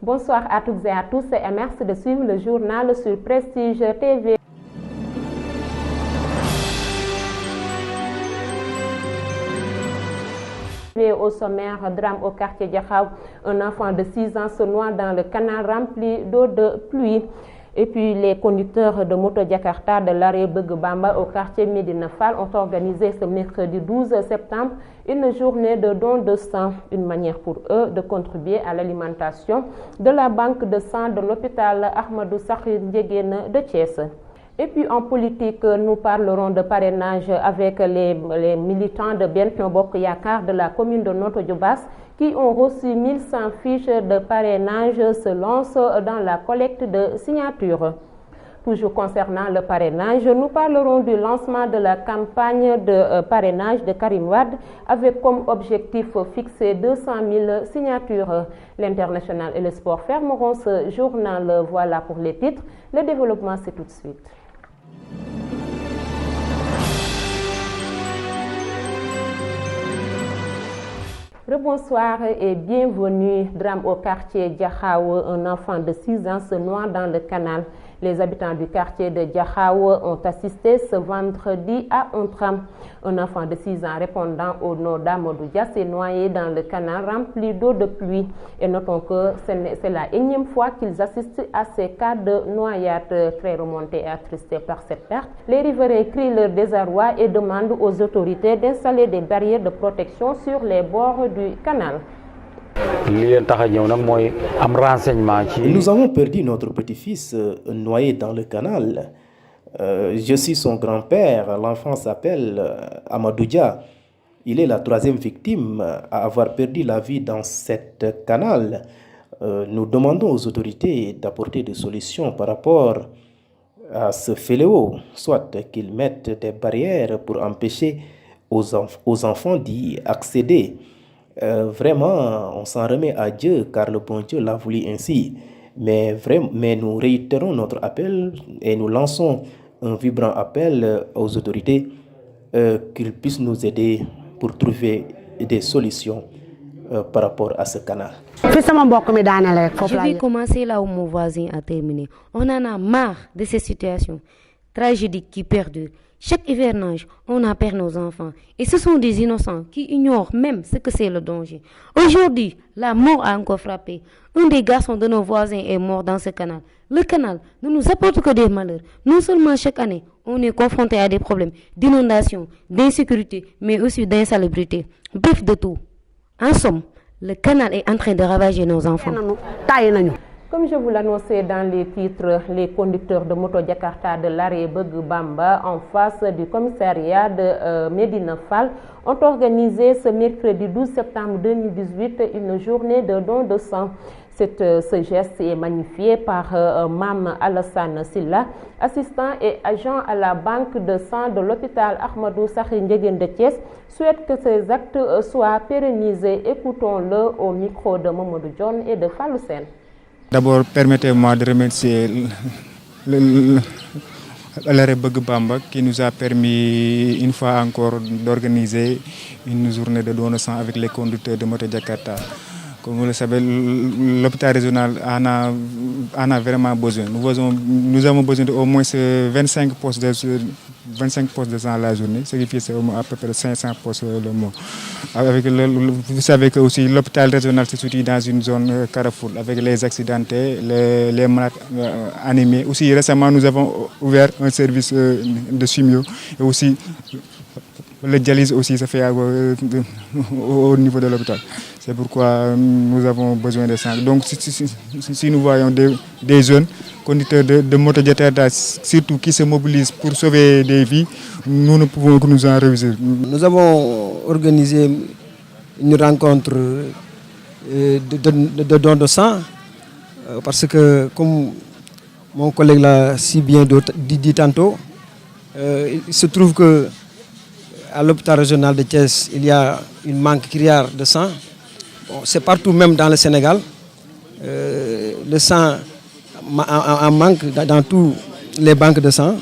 Bonsoir à toutes et à tous et merci de suivre le journal sur Prestige TV. Au sommaire, drame au quartier Diakhao, un enfant de 6 ans se noie dans le canal rempli d'eau de pluie. Et puis les conducteurs de moto Jakarta de l'arrêt Beug Bamba au quartier Médina Fall ont organisé ce mercredi 12 septembre une journée de don de sang, une manière pour eux de contribuer à l'alimentation de la banque de sang de l'hôpital Ahmadou Sakhir Ndiéguène de Thiès. Et puis en politique, nous parlerons de parrainage avec les militants de Benno Bokk Yakaar de la commune de Notto Diobass qui ont reçu 1100 fiches de parrainage se lancent dans la collecte de signatures. Toujours concernant le parrainage, nous parlerons du lancement de la campagne de parrainage de Karim Wade avec comme objectif fixé 200 000 signatures. L'international et le sport fermeront ce journal. Voilà pour les titres. Le développement, c'est tout de suite. Bonsoir et bienvenue. Drame au quartier Diakhao, un enfant de 6 ans se noie dans le canal. Les habitants du quartier de Diakhao ont assisté ce vendredi à un drame. Un enfant de 6 ans répondant au nom d'Amadou Dia s'est noyé dans le canal rempli d'eau de pluie. Et notons que c'est la énième fois qu'ils assistent à ces cas de noyade. Très remontés et attristés par cette perte, les riverains crient leur désarroi et demandent aux autorités d'installer des barrières de protection sur les bords du canal. Nous avons perdu notre petit-fils noyé dans le canal. Je suis son grand-père. L'enfant s'appelle Amadou Dia. Il est la 3e victime à avoir perdu la vie dans cet canal. Nous demandons aux autorités d'apporter des solutions par rapport à ce fléau, soit qu'ils mettent des barrières pour empêcher aux enfants d'y accéder. Vraiment, on s'en remet à Dieu car le bon Dieu l'a voulu ainsi. Mais nous réitérons notre appel et nous lançons un vibrant appel aux autorités qu'ils puissent nous aider pour trouver des solutions par rapport à ce canal. Je vais commencer là où mon voisin a terminé. On en a marre de ces situations tragédiques qui perdurent. Chaque hivernage, on a perdu nos enfants. Et ce sont des innocents qui ignorent même ce que c'est le danger. Aujourd'hui, la mort a encore frappé. Un des garçons de nos voisins est mort dans ce canal. Le canal ne nous apporte que des malheurs. Non seulement chaque année, on est confronté à des problèmes d'inondation, d'insécurité, mais aussi d'insalubrité. Bref, de tout. En somme, le canal est en train de ravager nos enfants. Comme je vous l'annonçais dans les titres, les conducteurs de moto Jakarta de l'arrêt Beug Bamba en face du commissariat de Médina Fall ont organisé ce mercredi 12 septembre 2018 une journée de don de sang. Ce geste est magnifié par Mam Alassane Silla, assistant et agent à la banque de sang de l'hôpital Ahmadou Sakhir Ndiéguène de Thiès, souhaite que ces actes soient pérennisés. Écoutons-le au micro de Mamadou John et de Fallou Sène. D'abord, permettez-moi de remercier l'arrêt Beug Bamba qui nous a permis une fois encore d'organiser une journée de don de sang avec les conducteurs de moto Jakarta. Comme vous le savez, l'hôpital régional en a vraiment besoin. Nous avons besoin d'au moins 25 postes de sang à la journée, ce qui fait à peu près 500 postes le mois. Vous savez que aussi l'hôpital régional se situe dans une zone carrefour avec les accidentés, les malades anémiés. Aussi récemment, nous avons ouvert un service de chimio et aussi le dialyse aussi se fait au niveau de l'hôpital. C'est pourquoi nous avons besoin de sang. Donc si nous voyons des jeunes conducteurs de moto Jakarta, surtout qui se mobilisent pour sauver des vies, nous ne pouvons que nous en réjouir. Nous avons organisé une rencontre de don de sang parce que, comme mon collègue l'a si bien dit tantôt, il se trouve que à l'hôpital régional de Thiès, il y a une manque criard de sang. Bon, c'est partout, même dans le Sénégal. Le sang en manque dans toutes les banques de sang.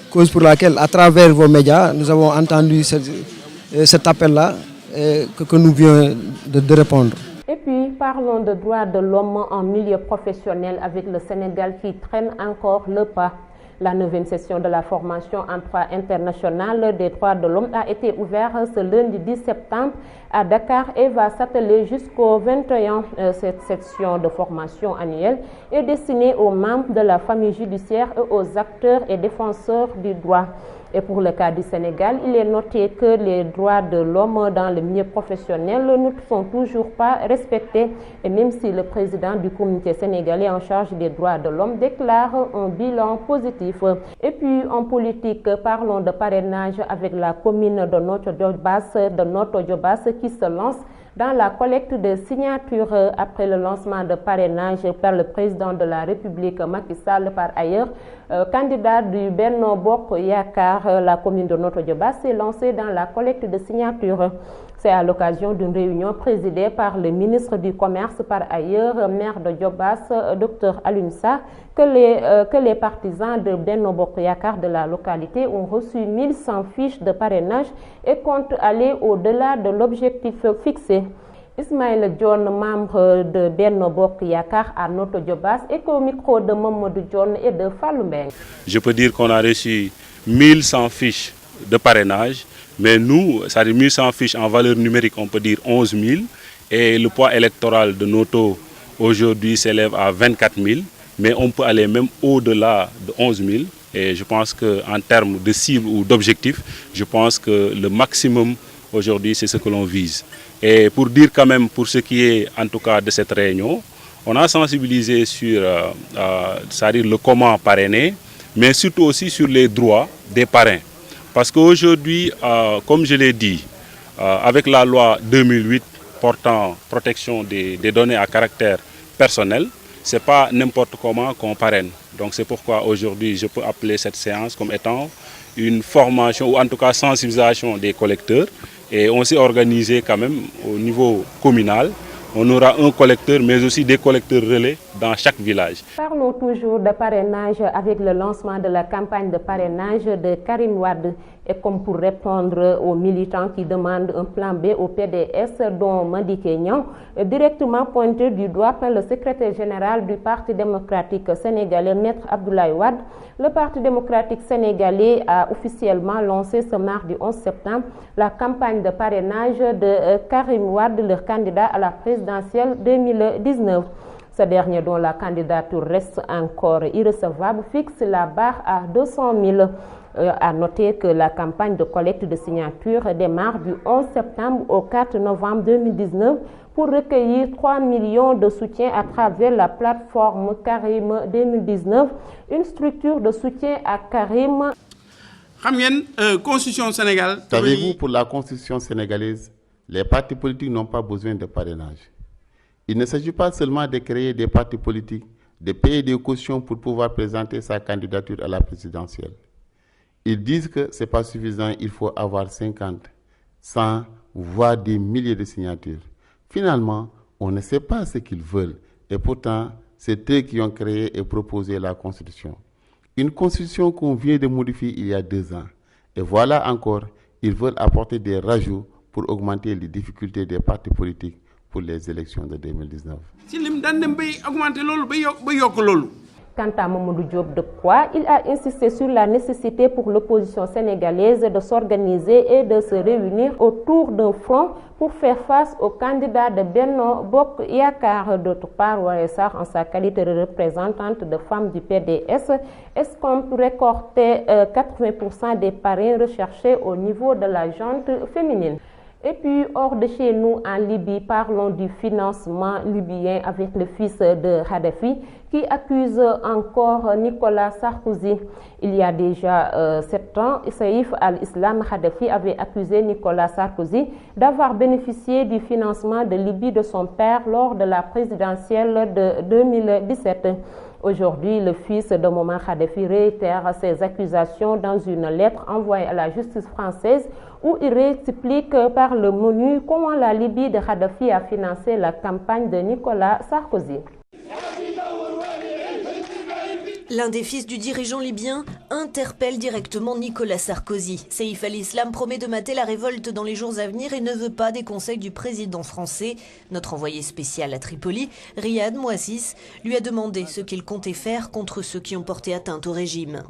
Cause pour laquelle, à travers vos médias, nous avons entendu cet appel-là que nous venons de répondre. Et puis, parlons de droits de l'homme en milieu professionnel avec le Sénégal qui traîne encore le pas. La 9e session de la formation en droit international des droits de l'homme a été ouverte ce lundi 10 septembre à Dakar et va s'atteler jusqu'au 21. Cette section de formation annuelle est destinée aux membres de la famille judiciaire et aux acteurs et défenseurs du droit. Et pour le cas du Sénégal, il est noté que les droits de l'homme dans le milieu professionnel ne sont toujours pas respectés. Et même si le président du comité sénégalais en charge des droits de l'homme déclare un bilan positif. Et puis en politique, parlons de parrainage avec la commune de Notto Diobass qui se lance dans la collecte de signatures après le lancement de parrainage par le président de la République Macky Sall. Par ailleurs, candidat du Benno Bokk Yakaar, la commune de Notto Diobass s'est lancée dans la collecte de signatures. C'est à l'occasion d'une réunion présidée par le ministre du Commerce, par ailleurs maire de Diobass, Dr Alioune Sarr, que les partisans de Benno Bokk Yakaar de la localité ont reçu 1100 fiches de parrainage et comptent aller au-delà de l'objectif fixé. Ismaël John, membre de Benno Bokk Yakaar à Notto Diobass, et au micro de Mamadou John et de Fallou Mbeng. Je peux dire qu'on a reçu 1100 fiches de parrainage, mais nous, c'est-à-dire 1100 fiches en valeur numérique, on peut dire 11 000, et le poids électoral de Notto aujourd'hui s'élève à 24 000, mais on peut aller même au-delà de 11 000. Et je pense qu'en termes de cible ou d'objectif, je pense que le maximum aujourd'hui, c'est ce que l'on vise. Et pour dire quand même, pour ce qui est en tout cas de cette réunion, on a sensibilisé sur c'est-à-dire le comment parrainer, mais surtout aussi sur les droits des parrains. Parce qu'aujourd'hui, comme je l'ai dit, avec la loi 2008 portant protection des données à caractère personnel, ce n'est pas n'importe comment qu'on parraine. Donc c'est pourquoi aujourd'hui je peux appeler cette séance comme étant une formation ou en tout cas sensibilisation des collecteurs. Et on s'est organisé quand même au niveau communal. On aura un collecteur, mais aussi des collecteurs relais dans chaque village. Parlons toujours de parrainage avec le lancement de la campagne de parrainage de Karim Wade. Et comme pour répondre aux militants qui demandent un plan B au PDS, dont Madické Niang, directement pointé du doigt par le secrétaire général du Parti démocratique sénégalais, Maître Abdoulaye Wade, le Parti démocratique sénégalais a officiellement lancé ce mardi 11 septembre la campagne de parrainage de Karim Wade, leur candidat à la présidentielle 2019. Ce dernier, dont la candidature reste encore irrecevable, fixe la barre à 200 000. À noter que la campagne de collecte de signatures démarre du 11 septembre au 4 novembre 2019 pour recueillir 3 millions de soutiens à travers la plateforme Karim 2019, une structure de soutien à Karim. Constitution Sénégal. Savez-vous, pour la Constitution sénégalaise, les partis politiques n'ont pas besoin de parrainage. Il ne s'agit pas seulement de créer des partis politiques, de payer des cautions pour pouvoir présenter sa candidature à la présidentielle. Ils disent que ce n'est pas suffisant, il faut avoir 50, 100, voire des milliers de signatures. Finalement, on ne sait pas ce qu'ils veulent. Et pourtant, c'est eux qui ont créé et proposé la Constitution. Une Constitution qu'on vient de modifier il y a 2 ans. Et voilà encore, ils veulent apporter des rajouts pour augmenter les difficultés des partis politiques pour les élections de 2019. Quant à Mamadou Diop Decroix, il a insisté sur la nécessité pour l'opposition sénégalaise de s'organiser et de se réunir autour d'un front pour faire face aux candidats de Benno Bokk Yakaar. D'autre part, Woré Sarr, en sa qualité de représentante de femmes du PDS, escompte récolter 80% des parrains recherchés au niveau de la junte féminine. Et puis, hors de chez nous, en Libye, parlons du financement libyen avec le fils de Kadhafi qui accuse encore Nicolas Sarkozy. Il y a déjà 7 ans, Saïf al-Islam Kadhafi avait accusé Nicolas Sarkozy d'avoir bénéficié du financement de Libye de son père lors de la présidentielle de 2017. Aujourd'hui, le fils de Mouammar Kadhafi réitère ses accusations dans une lettre envoyée à la justice française où il réexplique par le menu comment la Libye de Kadhafi a financé la campagne de Nicolas Sarkozy. L'un des fils du dirigeant libyen interpelle directement Nicolas Sarkozy. Saïf al-Islam promet de mater la révolte dans les jours à venir et ne veut pas des conseils du président français. Notre envoyé spécial à Tripoli, Riyad Mouassis, lui a demandé ce qu'il comptait faire contre ceux qui ont porté atteinte au régime.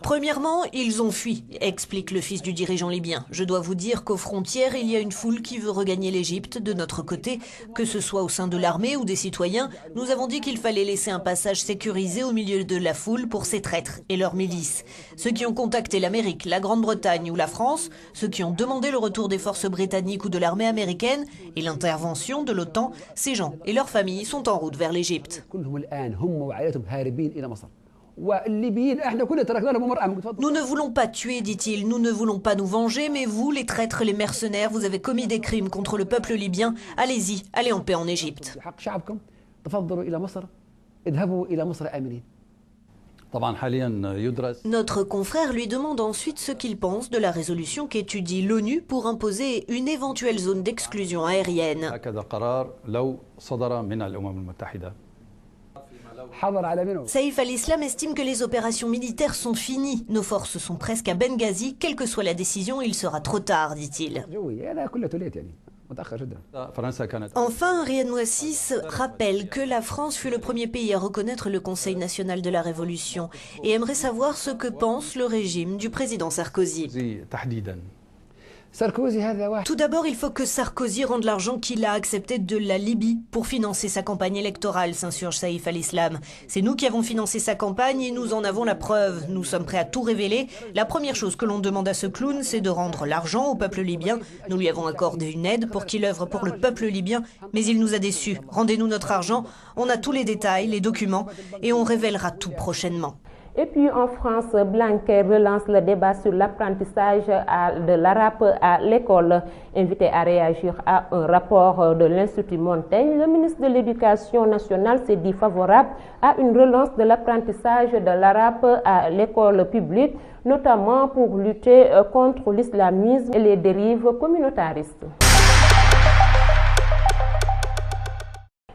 Premièrement, ils ont fui, explique le fils du dirigeant libyen. Je dois vous dire qu'aux frontières, il y a une foule qui veut regagner l'Égypte de notre côté, que ce soit au sein de l'armée ou des citoyens. Nous avons dit qu'il fallait laisser un passage sécurisé au milieu de la foule pour ces traîtres et leurs milices. Ceux qui ont contacté l'Amérique, la Grande-Bretagne ou la France, ceux qui ont demandé le retour des forces britanniques ou de l'armée américaine et l'intervention de l'OTAN, ces gens et leurs familles sont en route vers l'Égypte. Nous ne voulons pas tuer, dit-il, nous ne voulons pas nous venger, mais vous, les traîtres, les mercenaires, vous avez commis des crimes contre le peuple libyen. Allez-y, allez en paix en Égypte. Notre confrère lui demande ensuite ce qu'il pense de la résolution qu'étudie l'ONU pour imposer une éventuelle zone d'exclusion aérienne. Saïf al-Islam estime que les opérations militaires sont finies. Nos forces sont presque à Benghazi. Quelle que soit la décision, il sera trop tard, dit-il. Enfin, Riyad Mouassis rappelle que la France fut le premier pays à reconnaître le Conseil national de la Révolution et aimerait savoir ce que pense le régime du président Sarkozy. Tout d'abord, il faut que Sarkozy rende l'argent qu'il a accepté de la Libye pour financer sa campagne électorale, s'insurge Saïf al-Islam. C'est nous qui avons financé sa campagne et nous en avons la preuve. Nous sommes prêts à tout révéler. La première chose que l'on demande à ce clown, c'est de rendre l'argent au peuple libyen. Nous lui avons accordé une aide pour qu'il œuvre pour le peuple libyen, mais il nous a déçus. Rendez-nous notre argent, on a tous les détails, les documents, et on révélera tout prochainement. Et puis en France, Blanquer relance le débat sur l'apprentissage de l'arabe à l'école. Invité à réagir à un rapport de l'Institut Montaigne, le ministre de l'Éducation nationale s'est dit favorable à une relance de l'apprentissage de l'arabe à l'école publique, notamment pour lutter contre l'islamisme et les dérives communautaristes.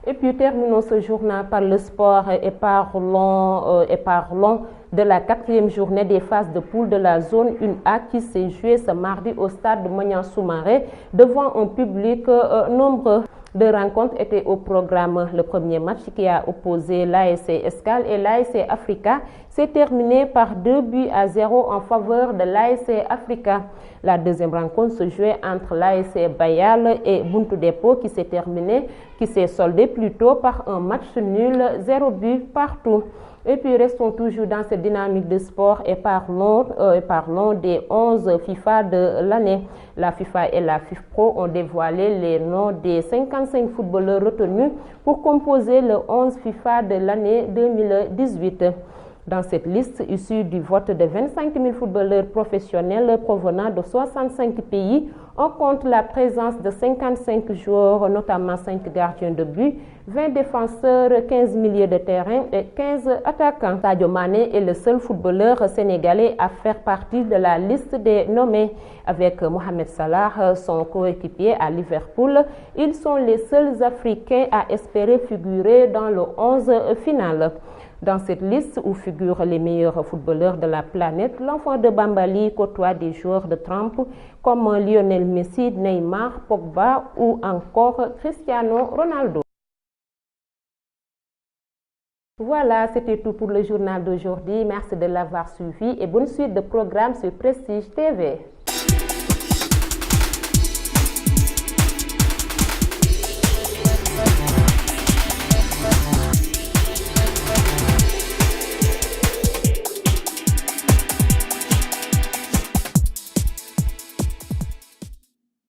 Et puis terminons ce journal par le sport et parlons de la 4e journée des phases de poule de la zone 1A qui s'est jouée ce mardi au stade de Moignan-Soumaré devant un public nombreux. Deux rencontres étaient au programme. Le premier match qui a opposé l'ASC Escale et l'ASC Africa s'est terminé par 2-0 en faveur de l'ASC Africa. La deuxième rencontre se jouait entre l'ASC Bayal et Buntu Depot qui s'est soldée plutôt par un match nul, 0 but partout. Et puis restons toujours dans cette dynamique de sport et parlons des 11 FIFA de l'année. La FIFA et la FIFPro ont dévoilé les noms des 55 footballeurs retenus pour composer le 11 FIFA de l'année 2018. Dans cette liste issue du vote de 25 000 footballeurs professionnels provenant de 65 pays, on compte la présence de 55 joueurs, notamment 5 gardiens de but, 20 défenseurs, 15 milieux de terrain et 15 attaquants. Sadio Mané est le seul footballeur sénégalais à faire partie de la liste des nommés. Avec Mohamed Salah, son coéquipier à Liverpool, ils sont les seuls Africains à espérer figurer dans le 11 final. Dans cette liste où figurent les meilleurs footballeurs de la planète, l'enfant de Bambali côtoie des joueurs de trempe comme Lionel Messi, Neymar, Pogba ou encore Cristiano Ronaldo. Voilà, c'était tout pour le journal d'aujourd'hui. Merci de l'avoir suivi et bonne suite de programmes sur Prestige TV.